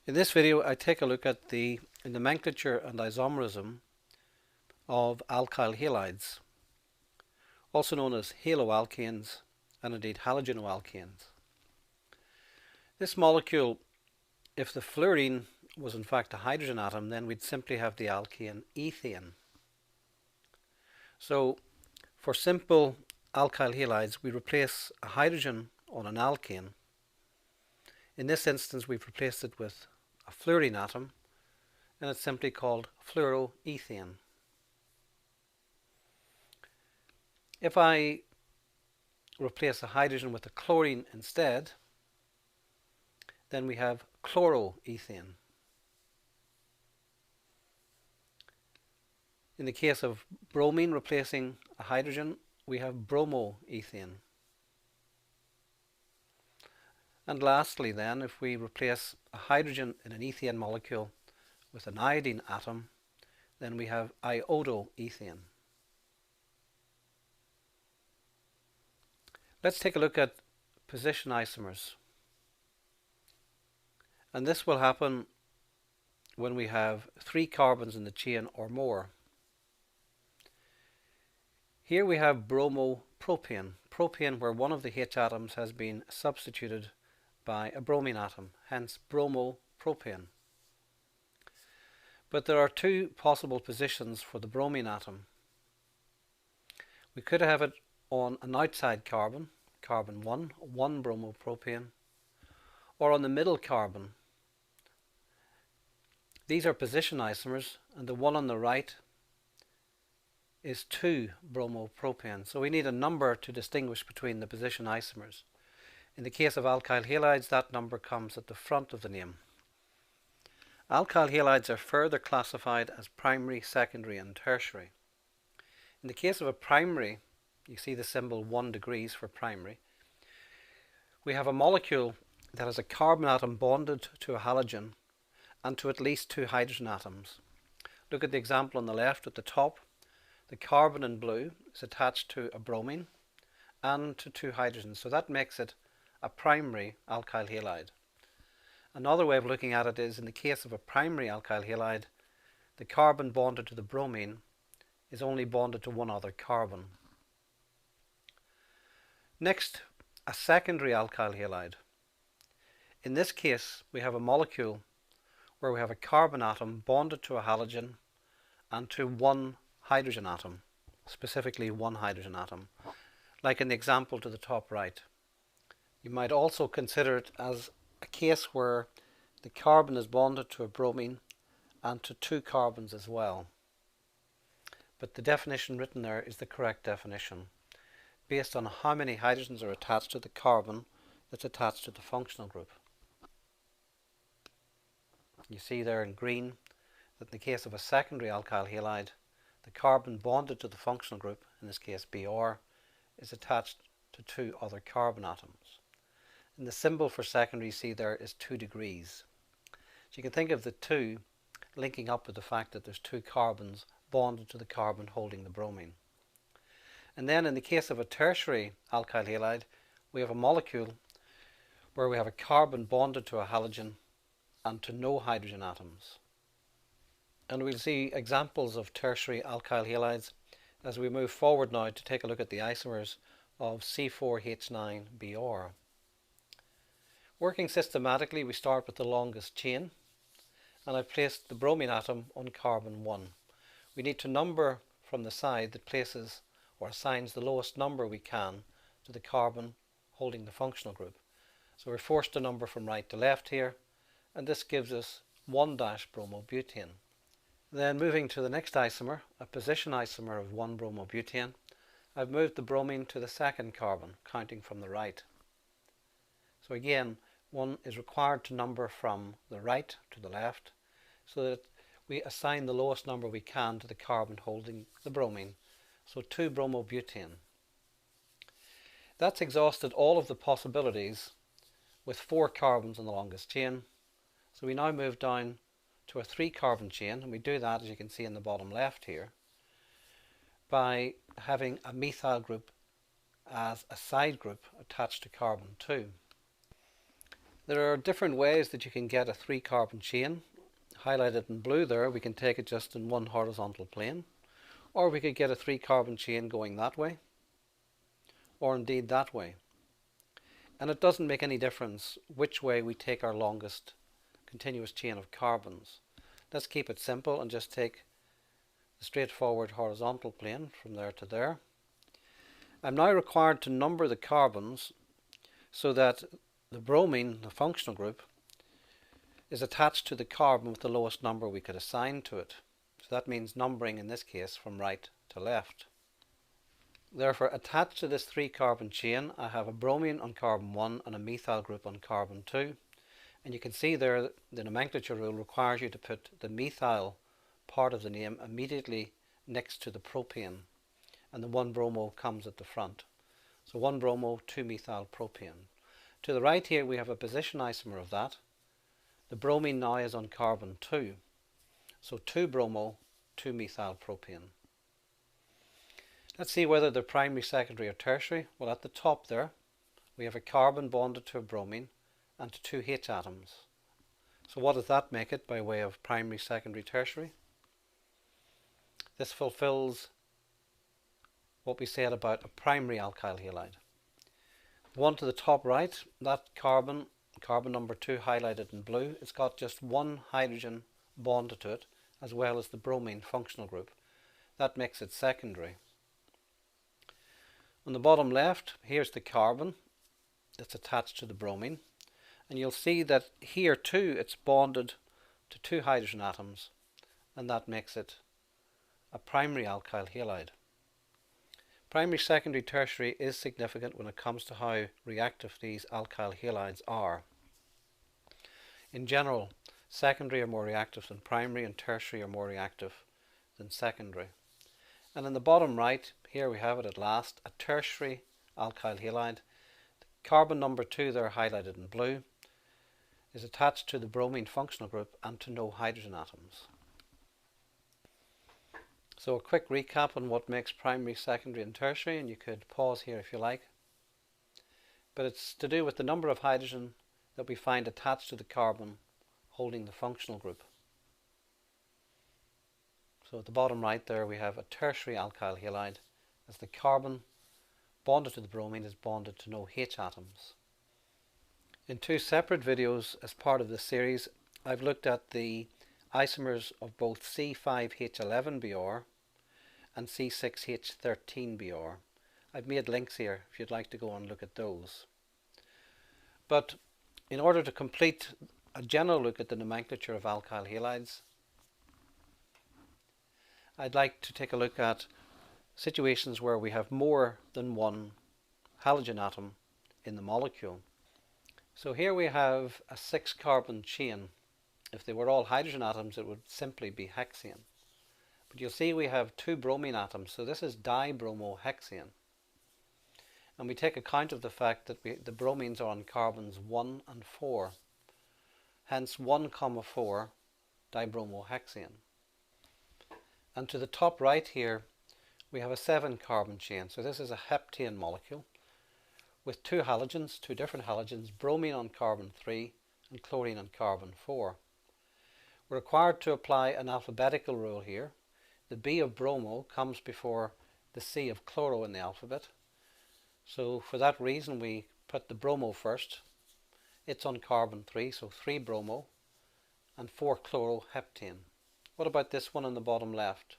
In this video, I take a look at the nomenclature and isomerism of alkyl halides, also known as haloalkanes and indeed halogenoalkanes. This molecule, if the fluorine was in fact a hydrogen atom, then we'd simply have the alkane ethane. So for simple alkyl halides, we replace a hydrogen on an alkane. In this instance, we've replaced it with a fluorine atom, and it's simply called fluoroethane. If I replace a hydrogen with a chlorine instead, then we have chloroethane. In the case of bromine replacing a hydrogen, we have bromoethane. And lastly then, if we replace a hydrogen in an ethane molecule with an iodine atom, then we have iodoethane. Let's take a look at position isomers. And this will happen when we have 3 carbons in the chain or more. Here we have bromopropane, propane where one of the H atoms has been substituted by a bromine atom, hence bromopropane. But there are 2 possible positions for the bromine atom. We could have it on an outside carbon, carbon 1 bromopropane, or on the middle carbon. These are position isomers, and the one on the right is 2 bromopropane. So we need a number to distinguish between the position isomers. In the case of alkyl halides, that number comes at the front of the name. Alkyl halides are further classified as primary, secondary and tertiary. In the case of a primary, you see the symbol 1 degrees for primary. We have a molecule that has a carbon atom bonded to a halogen and to at least 2 hydrogen atoms. Look at the example on the left at the top. The carbon in blue is attached to a bromine and to 2 hydrogens, so that makes it a primary alkyl halide. Another way of looking at it is, in the case of a primary alkyl halide, the carbon bonded to the bromine is only bonded to one other carbon. Next, a secondary alkyl halide. In this case, we have a molecule where we have a carbon atom bonded to a halogen and to 1 hydrogen atom, specifically 1 hydrogen atom, like in the example to the top right. You might also consider it as a case where the carbon is bonded to a bromine and to 2 carbons as well. But the definition written there is the correct definition, based on how many hydrogens are attached to the carbon that's attached to the functional group. You see there in green that in the case of a secondary alkyl halide, the carbon bonded to the functional group, in this case Br, is attached to 2 other carbon atoms. And the symbol for secondary, see there, is 2 degrees. So you can think of the 2 linking up with the fact that there's 2 carbons bonded to the carbon holding the bromine. And then in the case of a tertiary alkyl halide, we have a molecule where we have a carbon bonded to a halogen and to no hydrogen atoms. And we'll see examples of tertiary alkyl halides as we move forward now to take a look at the isomers of C4H9Br. Working systematically, we start with the longest chain, and I've placed the bromine atom on carbon 1. We need to number from the side that places or assigns the lowest number we can to the carbon holding the functional group. So we're forced to number from right to left here, and this gives us 1-bromobutane. Then moving to the next isomer, a position isomer of 1-bromobutane, I've moved the bromine to the second carbon, counting from the right. So again, one is required to number from the right to the left so that we assign the lowest number we can to the carbon holding the bromine, so 2-bromobutane. That's exhausted all of the possibilities with 4 carbons on the longest chain. So we now move down to a 3 carbon chain, and we do that, as you can see in the bottom left here, by having a methyl group as a side group attached to carbon 2. There are different ways that you can get a 3-carbon chain. Highlighted in blue there, we can take it just in one horizontal plane, or we could get a 3-carbon chain going that way, or indeed that way. And it doesn't make any difference which way we take our longest continuous chain of carbons. Let's keep it simple and just take the straightforward horizontal plane from there to there. I'm now required to number the carbons so that the bromine, the functional group, is attached to the carbon with the lowest number we could assign to it. So that means numbering in this case from right to left. Therefore, attached to this 3-carbon chain, I have a bromine on carbon 1 and a methyl group on carbon 2. And you can see there the nomenclature rule requires you to put the methyl part of the name immediately next to the propane, and the 1-bromo comes at the front. So 1-bromo, 2-methyl propane. To the right here we have a position isomer of that. The bromine now is on carbon 2. So 2-bromo, 2-methyl propane. Let's see whether they're primary, secondary or tertiary. Well, at the top there we have a carbon bonded to a bromine and to 2 H atoms. So what does that make it by way of primary, secondary, tertiary? This fulfills what we said about a primary alkyl halide. The one to the top right, that carbon number 2 highlighted in blue, it's got just one hydrogen bonded to it as well as the bromine functional group. That makes it secondary. On the bottom left, here's the carbon that's attached to the bromine, and you'll see that here too it's bonded to 2 hydrogen atoms, and that makes it a primary alkyl halide. Primary, secondary, tertiary is significant when it comes to how reactive these alkyl halides are. In general, secondary are more reactive than primary and tertiary are more reactive than secondary. And in the bottom right, here we have it at last, a tertiary alkyl halide. The carbon number 2 there highlighted in blue is attached to the bromine functional group and to no hydrogen atoms. So a quick recap on what makes primary, secondary and tertiary, and you could pause here if you like. But it's to do with the number of hydrogen that we find attached to the carbon holding the functional group. So at the bottom right there we have a tertiary alkyl halide, as the carbon bonded to the bromine is bonded to no H atoms. In 2 separate videos as part of this series, I've looked at the isomers of both C5H11Br and C6H13Br. I've made links here if you'd like to go and look at those. But in order to complete a general look at the nomenclature of alkyl halides, I'd like to take a look at situations where we have more than one halogen atom in the molecule. So here we have a 6-carbon chain. If they were all hydrogen atoms, it would simply be hexane. But you'll see we have 2 bromine atoms, so this is dibromohexane. And we take account of the fact that the bromines are on carbons 1 and 4. Hence 1, 4 dibromohexane. And to the top right here, we have a 7-carbon chain. So this is a heptane molecule with 2 halogens, 2 different halogens, bromine on carbon 3 and chlorine on carbon 4. We're required to apply an alphabetical rule here. The B of bromo comes before the C of chloro in the alphabet. So for that reason we put the bromo first. It's on carbon 3, so 3 bromo and 4 chloroheptane. What about this one on the bottom left?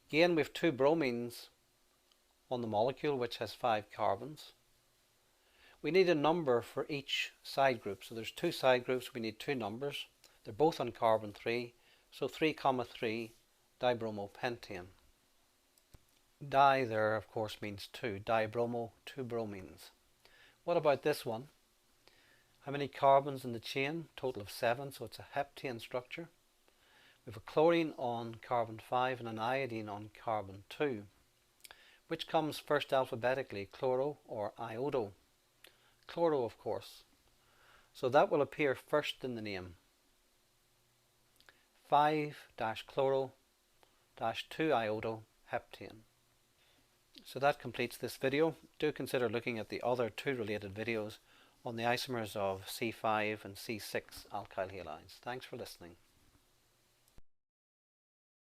Again, we have 2 bromines on the molecule, which has 5 carbons. We need a number for each side group. So there's 2 side groups, we need 2 numbers. They're both on carbon 3, so 3, 3 dibromopentane. Di there of course means 2, dibromo, 2 bromines. What about this one? How many carbons in the chain? Total of 7, so it's a heptane structure. We have a chlorine on carbon 5 and an iodine on carbon 2. Which comes first alphabetically, chloro or iodo? Chloro, of course. So that will appear first in the name. 5-chloro-2-iodo-heptane. So that completes this video. Do consider looking at the other 2 related videos on the isomers of C5 and C6 alkyl halides. Thanks for listening.